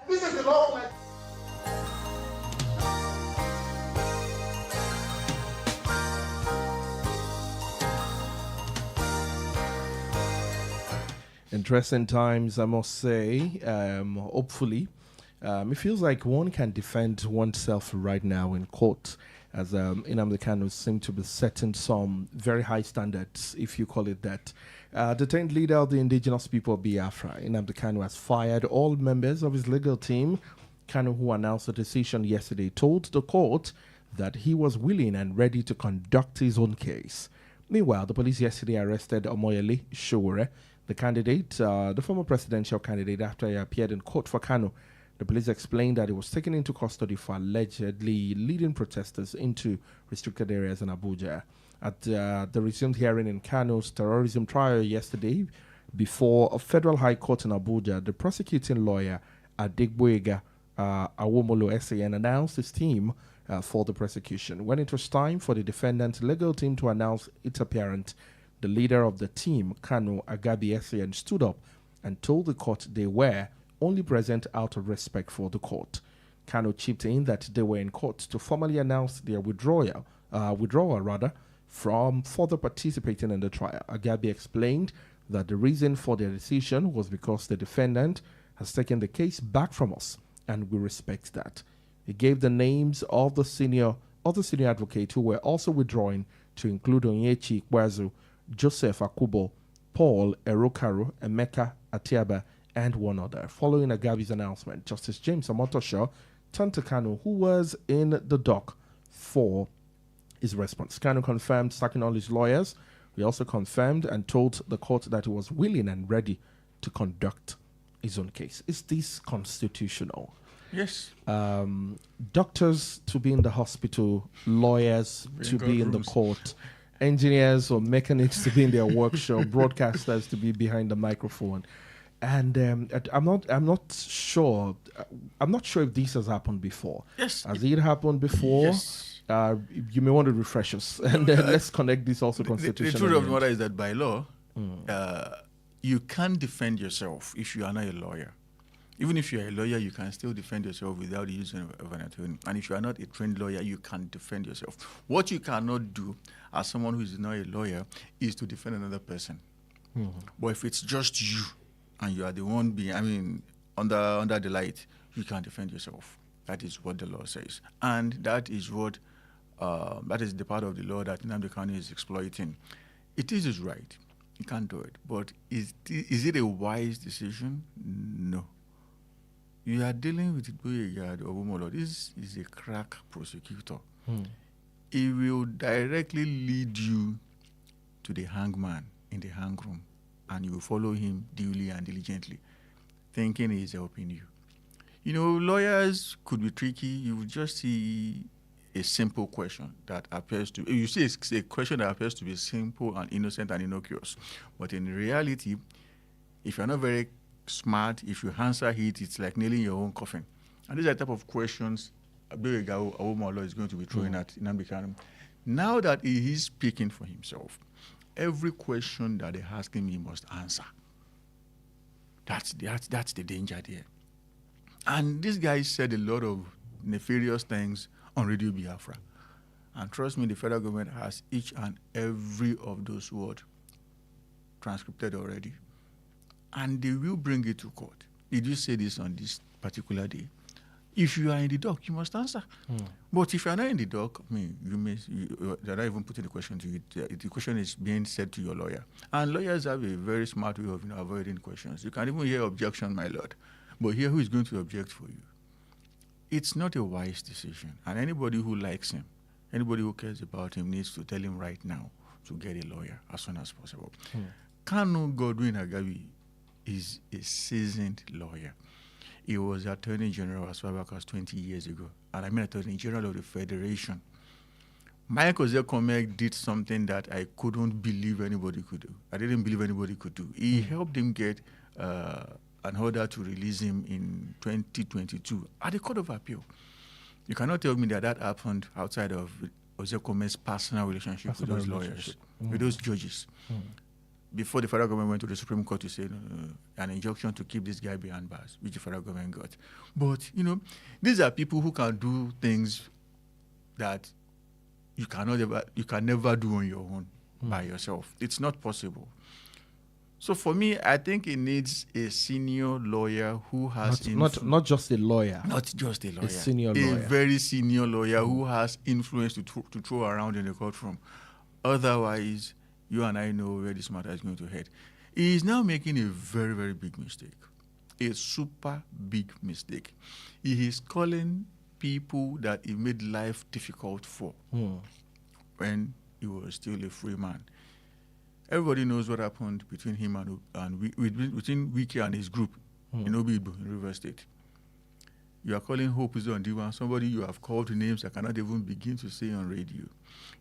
This is the law of Nigeria. Interesting times, I must say. Hopefully, it feels like one can defend oneself right now in court, as Nnamdi Kanu seems to be setting some very high standards, if you call it that. The 10th leader of the indigenous people of Biafra, Nnamdi Kanu, has fired all members of his legal team. Kanu, who announced the decision yesterday, told the court that he was willing and ready to conduct his own case. Meanwhile, the police yesterday arrested Omoyele Sowore, the candidate, the former presidential candidate, after he appeared in court for Kanu. The police explained that he was taken into custody for allegedly leading protesters into restricted areas in Abuja. At the resumed hearing in Kanu's terrorism trial yesterday, before a federal high court in Abuja, the prosecuting lawyer, Adegboyega Awomolo SAN, announced his team for the prosecution. When it was time for the defendant's legal team to announce its appearance, the leader of the team, Kanu Agabi SAN, stood up and told the court they were only present out of respect for the court. Kanu chipped in that they were in court to formally announce their withdrawal from further participating in the trial. Agabi explained that the reason for their decision was because the defendant has taken the case back from us, and we respect that. He gave the names of the senior advocates who were also withdrawing, to include Onyechi Ikweazu, Joseph Akubo, Paul Erokaru, Emeka Atiaba, and one other. Following Agabi's announcement, Justice James Omotosho turned to Kanu, who was in the dock, for his response. Kanu confirmed sacking all his lawyers. He also confirmed and told the court that he was willing and ready to conduct his own case. Is this constitutional? Yes. Doctors to be in the hospital, lawyers to be in the court, engineers or mechanics to be in their workshop, broadcasters to be behind the microphone. And I'm not sure if this has happened before. Yes. Has it happened before? Yes. You may want to refresh us, and let's connect this also constitutionally. The truth of the matter is that by law, you can't defend yourself if you are not a lawyer. Even if you're a lawyer, you can still defend yourself without the use of an attorney. And if you are not a trained lawyer, you can't defend yourself. What you cannot do as someone who is not a lawyer is to defend another person. But if it's just you and you are the one being, under the light, you can't defend yourself. That is what the law says. And that is what, that is the part of the law that Nnamdi Kanu is exploiting. It is his right. You can't do it. But is it a wise decision? No. You are dealing with Boyegard Ogumolo. This is a crack prosecutor. He will directly lead you to the hangman in the hang room, and you will follow him duly and diligently, thinking he is helping you. You know, lawyers could be tricky. You will just see a simple question that appears to, you see a question that appears to be simple and innocent and innocuous. But in reality, if you're not very smart, if you answer it, it's like nailing your own coffin. And these are the type of questions Abdul Awomolo is going to be throwing at Nnamdi Kanu. Now that he is speaking for himself, every question that they ask him, he must answer. That's the danger there. And this guy said a lot of nefarious things on Radio Biafra. And trust me, the federal government has each and every of those words transcribed already. And they will bring it to court. Did you say this on this particular day? If you are in the dock, you must answer. But if you are not in the dock, they're not even putting the question to you. The question is being said to your lawyer. And lawyers have a very smart way of avoiding questions. You can even hear objection, my lord. But here, who is going to object for you? It's not a wise decision. And anybody who likes him, anybody who cares about him needs to tell him right now to get a lawyer as soon as possible. Kanu Godwin Agabi is a seasoned lawyer. He was Attorney General as far back as 20 years ago. And I mean Attorney General of the Federation. Michael Zekomek did something that I couldn't believe anybody could do. I didn't believe anybody could do. He helped him get an order to release him in 2022 at the Court of Appeal. You cannot tell me that happened outside of Zekomek's personal relationship with those lawyers, with those judges. Before the federal government went to the Supreme Court to say an injunction to keep this guy behind bars, which the federal government got. But, these are people who can do things that you can never do on your own by yourself. It's not possible. So for me, I think it needs a senior lawyer who has... Not just a lawyer. Not just a lawyer. A senior lawyer. A very senior lawyer who has influence to throw around in the courtroom. Otherwise, you and I know where this matter is going to head. He is now making a very, very big mistake. A super big mistake. He is calling people that he made life difficult for when he was still a free man. Everybody knows what happened between him between Wike and his group in Obibo, in River State. You are calling Hope Uzondiwa, somebody you have called names I cannot even begin to say on radio.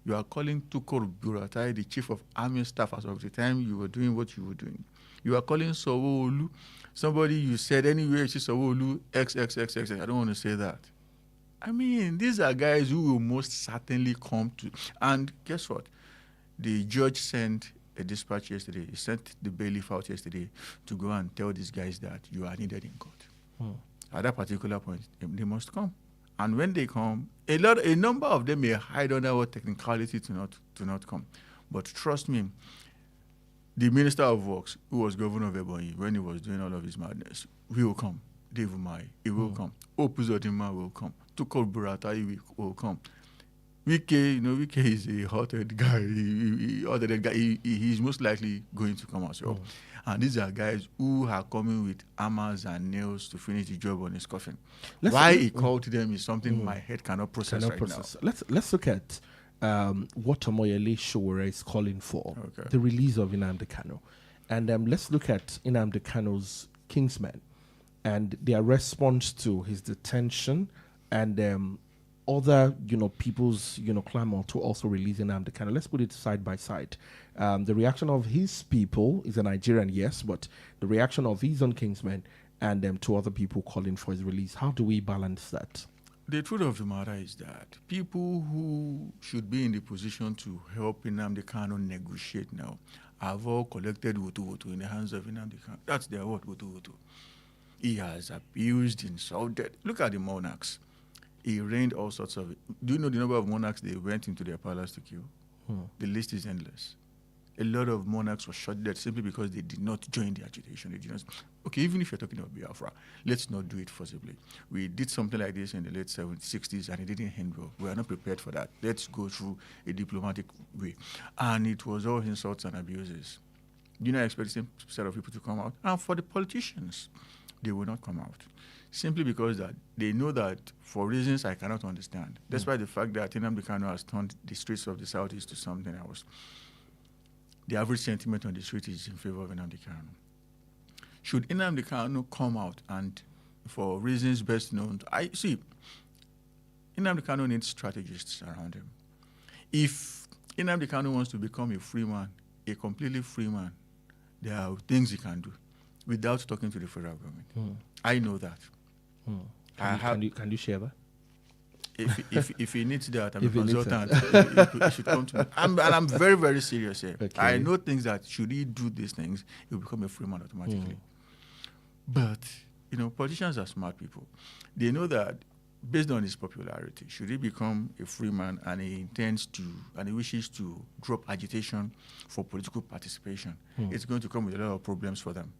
You are calling Tukur Buratai, the chief of army staff as of the time you were doing what you were doing. You are calling Sowolu, somebody you said anywhere, it's Sowolu, XXXX. I don't want to say that. I mean, these are guys who will most certainly come to... And guess what? The judge sent a dispatch yesterday. He sent the bailiff out yesterday to go and tell these guys that you are needed in court. At that particular point, they must come. And when they come, a number of them may hide under what technicality to not come. But trust me, the Minister of Works, who was Governor of Ebonyi when he was doing all of his madness, he will come. Dave Umahi, he will come. Opuzodima will come. Tukol Buratai will come. Wike is a hot-headed guy. He's most likely going to come as well. And these are guys who are coming with hammers and nails to finish the job on his coffin. Why he called them is something my head cannot process now. Let's look at what Omoyele Sowore is calling for, the release of Nnamdi Kanu. And let's look at Nnamdi Kanu's kinsmen and their response to his detention and other, people's, clamor to also release Nnamdi Kanu. Let's put it side by side. The reaction of his people is a Nigerian, yes, but the reaction of his own kinsmen and to other people calling for his release. How do we balance that? The truth of the matter is that people who should be in the position to help Nnamdi Kanu negotiate now have all collected woto in the hands of Nnamdi Kanu. That's their word, woto. He has abused, insulted. Look at the monarchs. He reigned all sorts of... Do you know the number of monarchs they went into their palace to kill? The list is endless. A lot of monarchs were shot dead simply because they did not join the agitation. They did not... Okay, even if you're talking about Biafra, let's not do it forcibly. We did something like this in the late 70s, 60s, and it didn't end well. We are not prepared for that. Let's go through a diplomatic way. And it was all insults and abuses. You know, I expect the same set of people to come out. And for the politicians, they will not come out. Simply because that they know that for reasons I cannot understand, despite the fact that Nnamdi Kanu has turned the streets of the Southeast to something else, the average sentiment on the street is in favor of Nnamdi Kanu. Should Nnamdi Kanu come out and, for reasons best known, Nnamdi Kanu needs strategists around him. If Nnamdi Kanu wants to become a free man, a completely free man, there are things he can do without talking to the federal government. I know that. Can you share that? If he needs that, I'm a consultant. He should come to me. I'm very, very serious here. Okay. I know things that should he do these things, he will become a free man automatically. But, politicians are smart people. They know that based on his popularity, should he become a free man and he wishes to drop agitation for political participation, it's going to come with a lot of problems for them.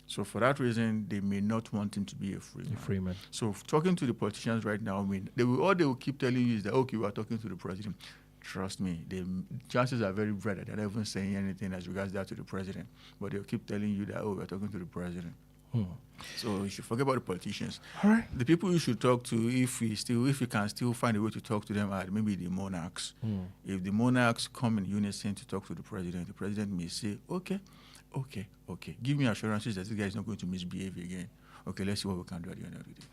So for that reason, they may not want him to be a free man. So talking to the politicians right now, I mean, they will keep telling you is that, okay, we are talking to the president. Trust me, the chances are very bright that they're not even saying anything as regards that to the president. But they'll keep telling you that, oh, we're talking to the president. So you should forget about the politicians. All right. The people you should talk to, if we can still find a way to talk to them, are maybe the monarchs. If the monarchs come in unison to talk to the president may say, okay, give me assurances that this guy is not going to misbehave again. Okay, let's see what we can do at the end of the day.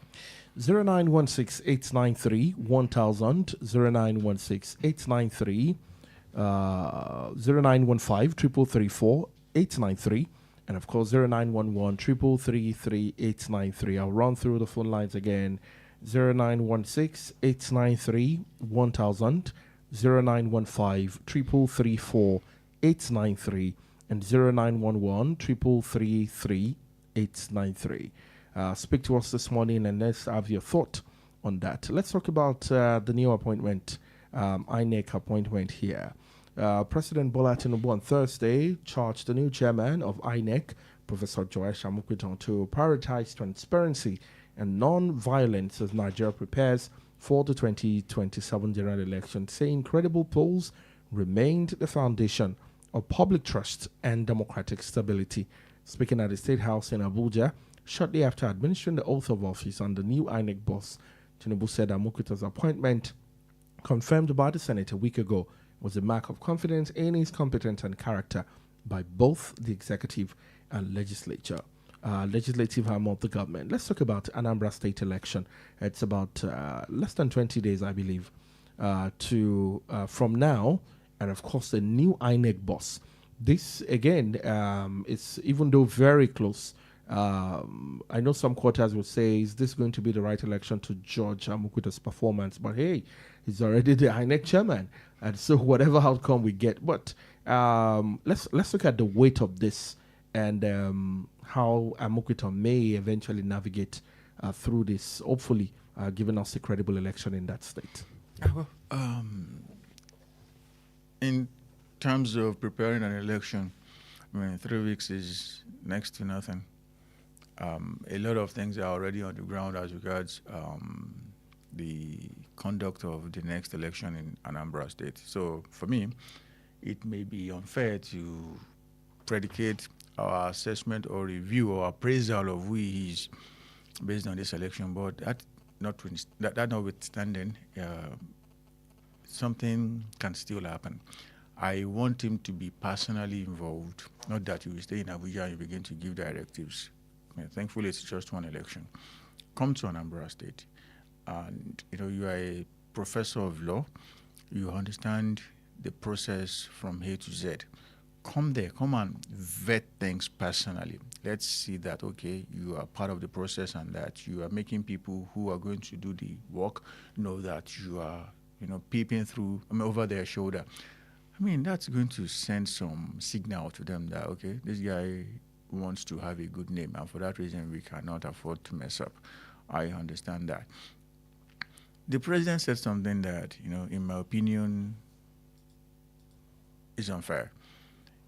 0916-893-1000, 0916-893, 0915-334-893, and of course 0911-333-893. I'll run through the phone lines again. 0916-893-1000, 0915-334-893, and 0911-333-893. Speak to us this morning and let's have your thought on that. Let's talk about the new appointment, INEC appointment here. President Bola Tinubu on Thursday charged the new chairman of INEC, Professor Joash Amukuton, to prioritize transparency and non-violence as Nigeria prepares for the 2027 general election, saying credible polls remained the foundation of public trust and democratic stability. Speaking at the State House in Abuja, shortly after administering the oath of office on the new INEC boss, Tinubu said Amukuto's appointment, confirmed by the Senate a week ago, was a mark of confidence in his competence and character by both the executive and legislative arm of the government. Let's talk about Anambra State election. It's about less than 20 days, I believe, from now, and of course the new INEC boss. This again is, even though very close. I know some quarters would say, is this going to be the right election to judge Amukuto's performance? But hey, he's already the INEC chairman, and so whatever outcome we get. But let's look at the weight of this and how Amukuto may eventually navigate through this, hopefully giving us a credible election in that state. In terms of preparing an election, I mean, 3 weeks is next to nothing. A lot of things are already on the ground as regards the conduct of the next election in Anambra State. So for me, it may be unfair to predicate our assessment or review or appraisal of who he is based on this election, but that notwithstanding, something can still happen. I want him to be personally involved, not that you will stay in Abuja and you begin to give directives. Thankfully, it's just one election. Come to Anambra State, and you are a professor of law. You understand the process from A to Z. Come there, come and vet things personally. Let's see that, okay, you are part of the process and that you are making people who are going to do the work know that you are, peeping through, over their shoulder. I mean, that's going to send some signal to them that, okay, this guy wants to have a good name, and for that reason, we cannot afford to mess up. I understand that. The president said something that, in my opinion, is unfair.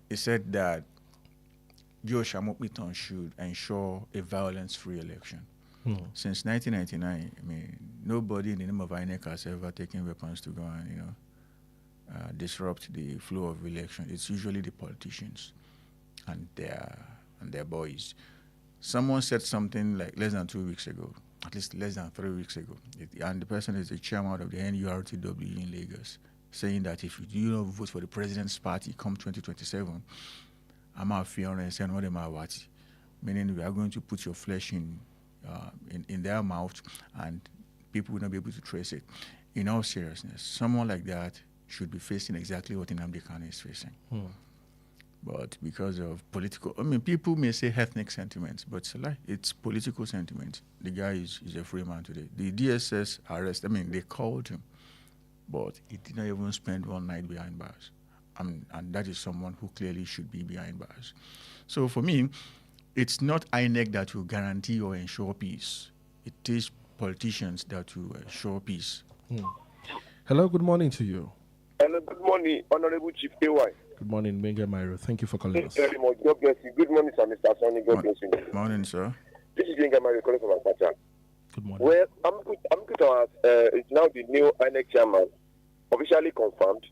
He said that Joe Amukuto should ensure a violence-free election. Since 1999, I mean, nobody in the name of INEC has ever taken weapons to go and, disrupt the flow of election. It's usually the politicians and their boys. Someone said something like less than 2 weeks ago, at least less than 3 weeks ago, and the person is the chairman of the NURTW in Lagos, saying that if you do not vote for the president's party come 2027, I'm a fiona and saying what am I wati, meaning we are going to put your flesh in their mouth and people will not be able to trace it. In all seriousness, someone like that should be facing exactly what Nnamdi Kanu is facing. But because of people may say ethnic sentiments, but it's a lie. It's political sentiment. The guy is a free man today. The DSS arrest, they called him, but he did not even spend one night behind bars. And that is someone who clearly should be behind bars. So for me, it's not INEC that will guarantee or ensure peace. It is politicians that will ensure peace. Hello, good morning to you. Hello, good morning, Honorable Chief AY. Good morning, Benga Myro. Thank you for calling us. Very much. God bless you. Good morning, sir, Mr. Sonny. God bless you. Morning, sir. This is Benga Myro calling from Apacha. Good morning. Well, Amkuto is now the new INEC chairman, officially confirmed.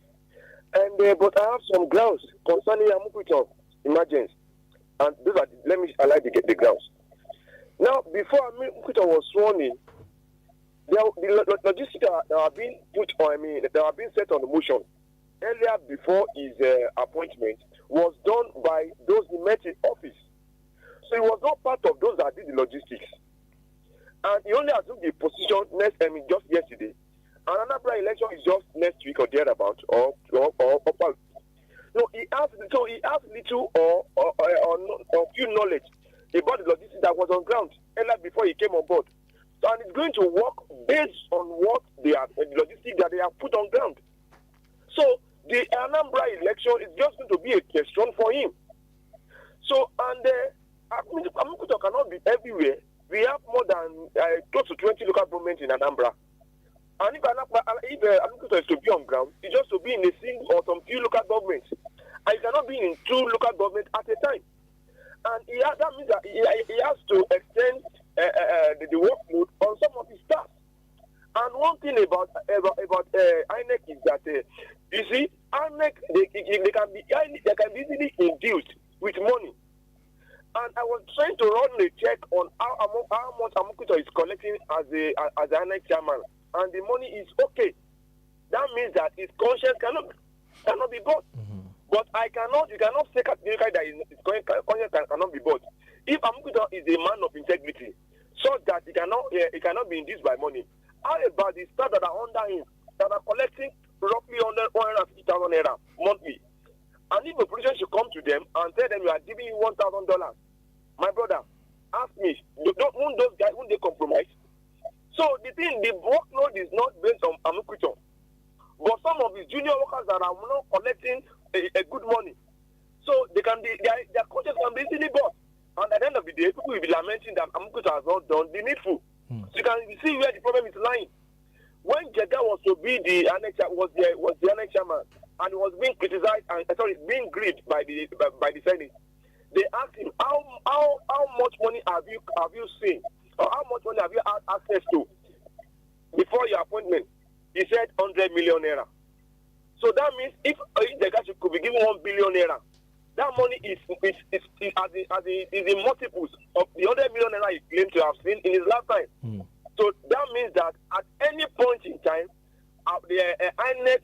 And but I have some grounds concerning Amkuto emergence. And those are let me highlight the grounds. Now, before Amkuto was sworn in, the logistics that have been put on, that have been set on the motion earlier before his appointment was done by those he met in office. So he was not part of those that did the logistics. And he only assumed the position just yesterday. And another election is just next week or thereabout, or. No, he has little or few knowledge about the logistics that was on ground earlier before he came on board. So, and it's going to work based on what the logistics that they have put on ground. So the Anambra election is just going to be a test run for him. So, and Amkuto cannot be everywhere. We have more than close to 20 local governments in Anambra. And if Amkuto is to be on ground, it's just to be in a single or some few local governments. And he cannot be in two local governments at a time. And that means that he has to extend the workload on some of his staff. And one thing about INEC is that you see, INEC they can be easily induced with money. And I was trying to run a check on how much Amkuto is collecting as the INEC chairman, and the money is okay. That means that his conscience cannot be bought. Mm-hmm. But you cannot say categorically that his conscience cannot be bought. If Amkuto is a man of integrity, so that he cannot be induced by money. How about the staff that are under him that are collecting roughly 150,000 naira monthly? And if a politician should come to them and tell them you are giving you $1,000, my brother, ask me, won't those guys they compromise? So the workload is not based on Amkuto, but some of his junior workers that are not collecting a good money, so their conscience can be easily bought. And at the end of the day, people will be lamenting that Amkuto has not done the needful. So you can see where the problem is lying. When Jega was to be the annex chairman and was being criticized and being grilled by the Senate, they asked him how much money have you seen, or how much money have you had access to before your appointment? He said 100 million naira. So that means if Jega could be given 1 billion naira, that money is in multiples of the 100 million naira he claimed to have seen in his lifetime. So that means that at any point in time, the INEC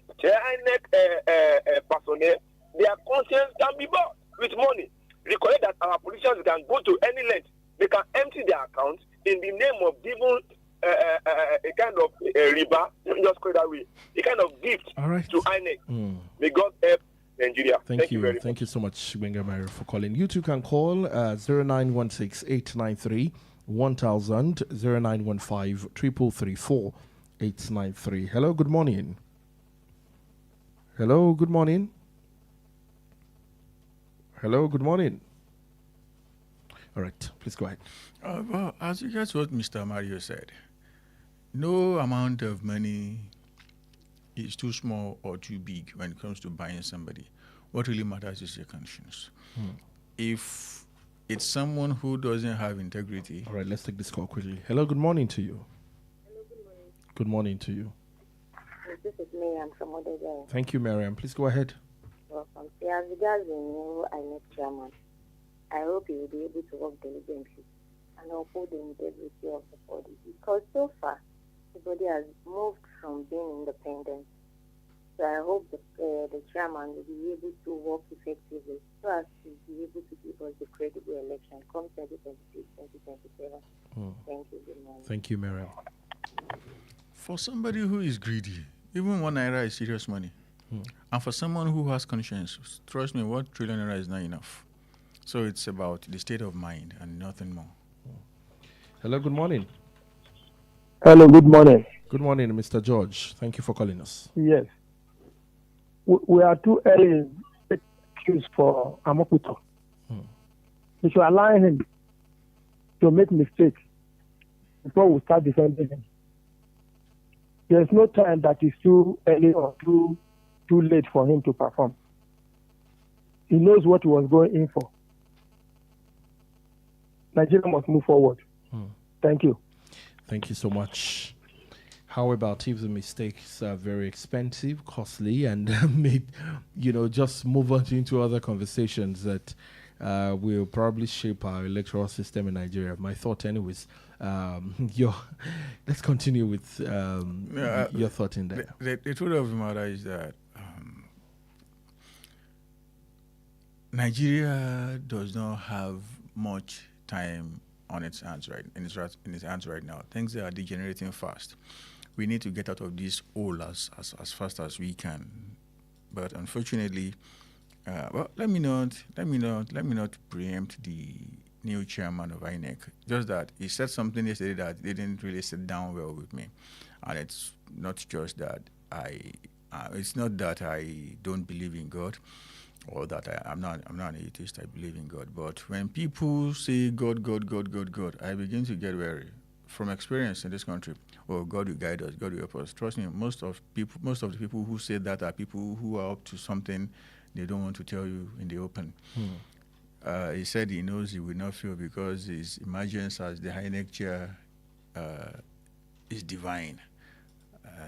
personnel, their conscience can be bought with money. Recollect that our politicians can go to any length. They can empty their accounts in the name of giving a kind of riba, just call it that way, a kind of gift to INEC. May God help Nigeria. Thank you very much. Thank you so much, Benga Myro, for calling. You too can call 0916-893-1000, 0915-333-4893. Hello, good morning. Hello, good morning. Hello, good morning. All right, please go ahead. Well, as regards what Mr. Mario said, no amount of money is too small or too big when it comes to buying somebody. What really matters is your conscience. If it's someone who doesn't have integrity. All right, let's take this call quickly. Hello, good morning to you. Hello, good morning. Good morning to you. This is Miriam from Odega. Thank you, Miriam. Please go ahead. Welcome. As regards the new INEC chairman, I hope he will be able to work diligently and uphold the integrity of the body, because so far the body has moved from being independent. So I hope the chairman will be able to work effectively so as to be able to give us the credible election come 2026, 2027. Thank you, good morning. Thank you, Miriam. For somebody who is greedy, even 1 naira is serious money. And for someone who has conscience, trust me, 1 trillion naira is not enough. So it's about the state of mind and nothing more. Hello, good morning. Hello, good morning. Good morning, Mr. George. Thank you for calling us. Yes. We are too early excuse for Amkuto. We should allow him to make mistakes before we start defending him. There's no time that is too early or too late for him to perform. he knows what he was going in for. Nigeria must move forward. Thank you. Thank you so much. How about if the mistakes are very expensive, costly, and made, just move on into other conversations that will probably shape our electoral system in Nigeria? My thought, anyways. Let's continue with your thought in there. The truth of the matter is that Nigeria does not have much time on its hands in its hands right now. Things are degenerating fast. We need to get out of this hole as fast as we can. But unfortunately, let me not preempt the new chairman of INEC. Just that he said something yesterday that didn't really sit down well with me, and it's not just that it's not that I don't believe in God, or that I'm not an atheist. I believe in God. But when people say God, I begin to get wary. From experience in this country, God will guide us, God will help us. Trust me, most of the people who say that are people who are up to something they don't want to tell you in the open. He said he knows he will not fail because his emergence as the INEC chair is divine.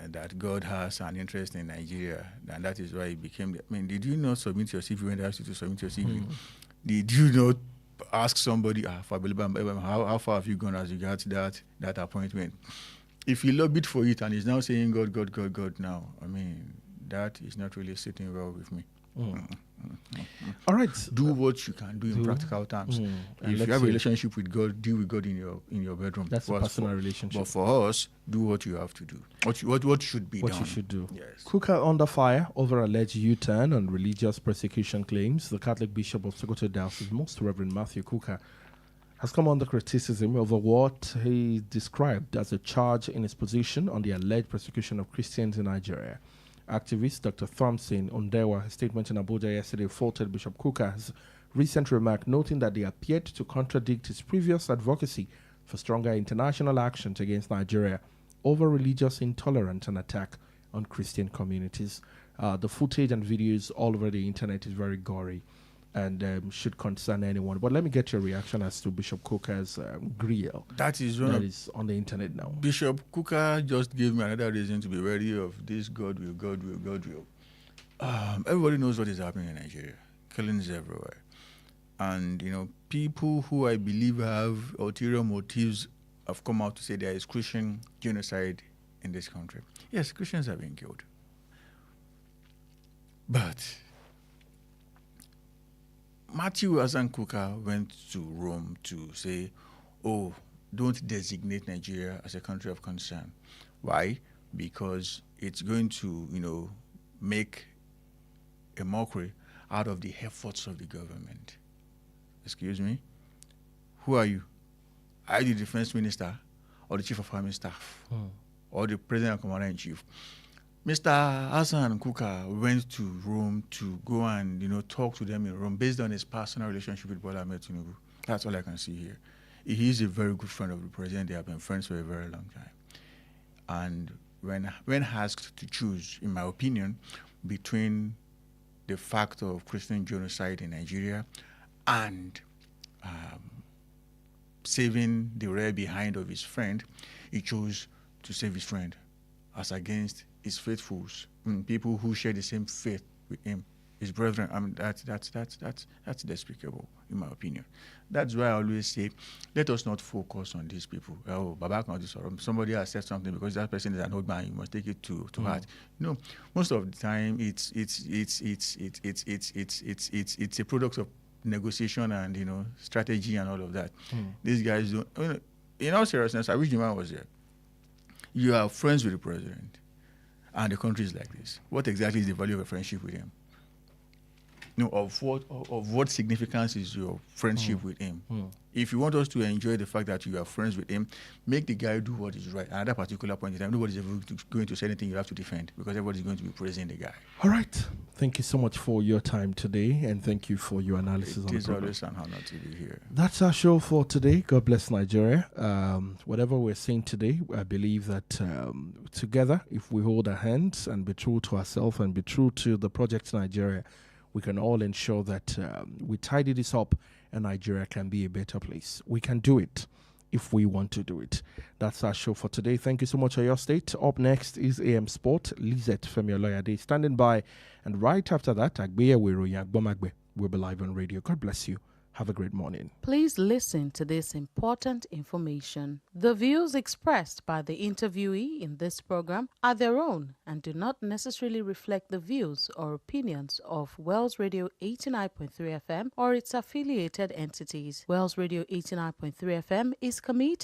That God has an interest in Nigeria, and that is why he became. Did you not submit your CV when they asked you to submit your CV? Did you not ask somebody, how far have you gone as regards that appointment? If he lobbied for it and is now saying God now, that is not really sitting well with me. All right. Do what you can do in practical terms. If you have a relationship with God, deal with God in your bedroom. That's a personal relationship. But for us, do what you have to do. What should be done. What you should do. Yes. Kuka under fire over alleged U-turn on religious persecution claims. The Catholic Bishop of Sokoto Diocese, Most Reverend Matthew Kuka, has come under criticism over what he described as a charge in his position on the alleged persecution of Christians in Nigeria. Activist Dr. Thompson Ondewa, a statement in Abuja yesterday, faulted Bishop Kuka's recent remark, noting that they appeared to contradict his previous advocacy for stronger international actions against Nigeria over religious intolerance and attack on Christian communities. The footage and videos all over the internet is very gory and should concern anyone. But let me get your reaction as to Bishop Kuka's grill that is on the internet now. Bishop Kuka just gave me another reason to be wary of this God will. Everybody knows what is happening in Nigeria. Killings everywhere. And, people who I believe have ulterior motives have come out to say there is Christian genocide in this country. Yes, Christians have been killed. But Matthew Hassan Kuka went to Rome to say, don't designate Nigeria as a country of concern. Why? Because it's going to, make a mockery out of the efforts of the government. Excuse me? Who are you? Are you the defense minister or the chief of army staff or the president and commander-in-chief? Mr. Hassan Kuka went to Rome to go and, talk to them in Rome based on his personal relationship with Bola Ahmed Tinubu. That's all I can see here. He is a very good friend of the president. They have been friends for a very long time. And when asked to choose, in my opinion, between the fact of Christian genocide in Nigeria and saving the rear behind of his friend, he chose to save his friend as against his faithfuls, people who share the same faith with him, his brethren. That's despicable, in my opinion. That's why I always say, let us not focus on these people. Baba can do somebody has said something because that person is an old man. You must take it to heart. No, most of the time it's a product of negotiation and strategy and all of that. These guys don't. In all seriousness, I wish the man was there. You are friends with the president, and the country is like this. What exactly is the value of a friendship with him? Of what significance is your friendship with him? If you want us to enjoy the fact that you are friends with him, make the guy do what is right. At that particular point in time, nobody's ever going to say anything you have to defend because everybody's going to be praising the guy. All right. Thank you so much for your time today, and thank you for your analysis. It is always an honor to be here. That's our show for today. God bless Nigeria. Whatever we're saying today, I believe that together, if we hold our hands and be true to ourselves and be true to the project Nigeria, we can all ensure that we tidy this up and Nigeria can be a better place. We can do it if we want to do it. That's our show for today. Thank you so much, Ayo State. Up next is AM Sport. Lizette Femi-Oloyade standing by. And right after that, Agbeya Weroyan Gbomagbe will be live on radio. God bless you. Have a great morning. Please listen to this important information. The views expressed by the interviewee in this program are their own and do not necessarily reflect the views or opinions of Wells Radio 89.3 FM or its affiliated entities. Wells Radio 89.3 FM is committed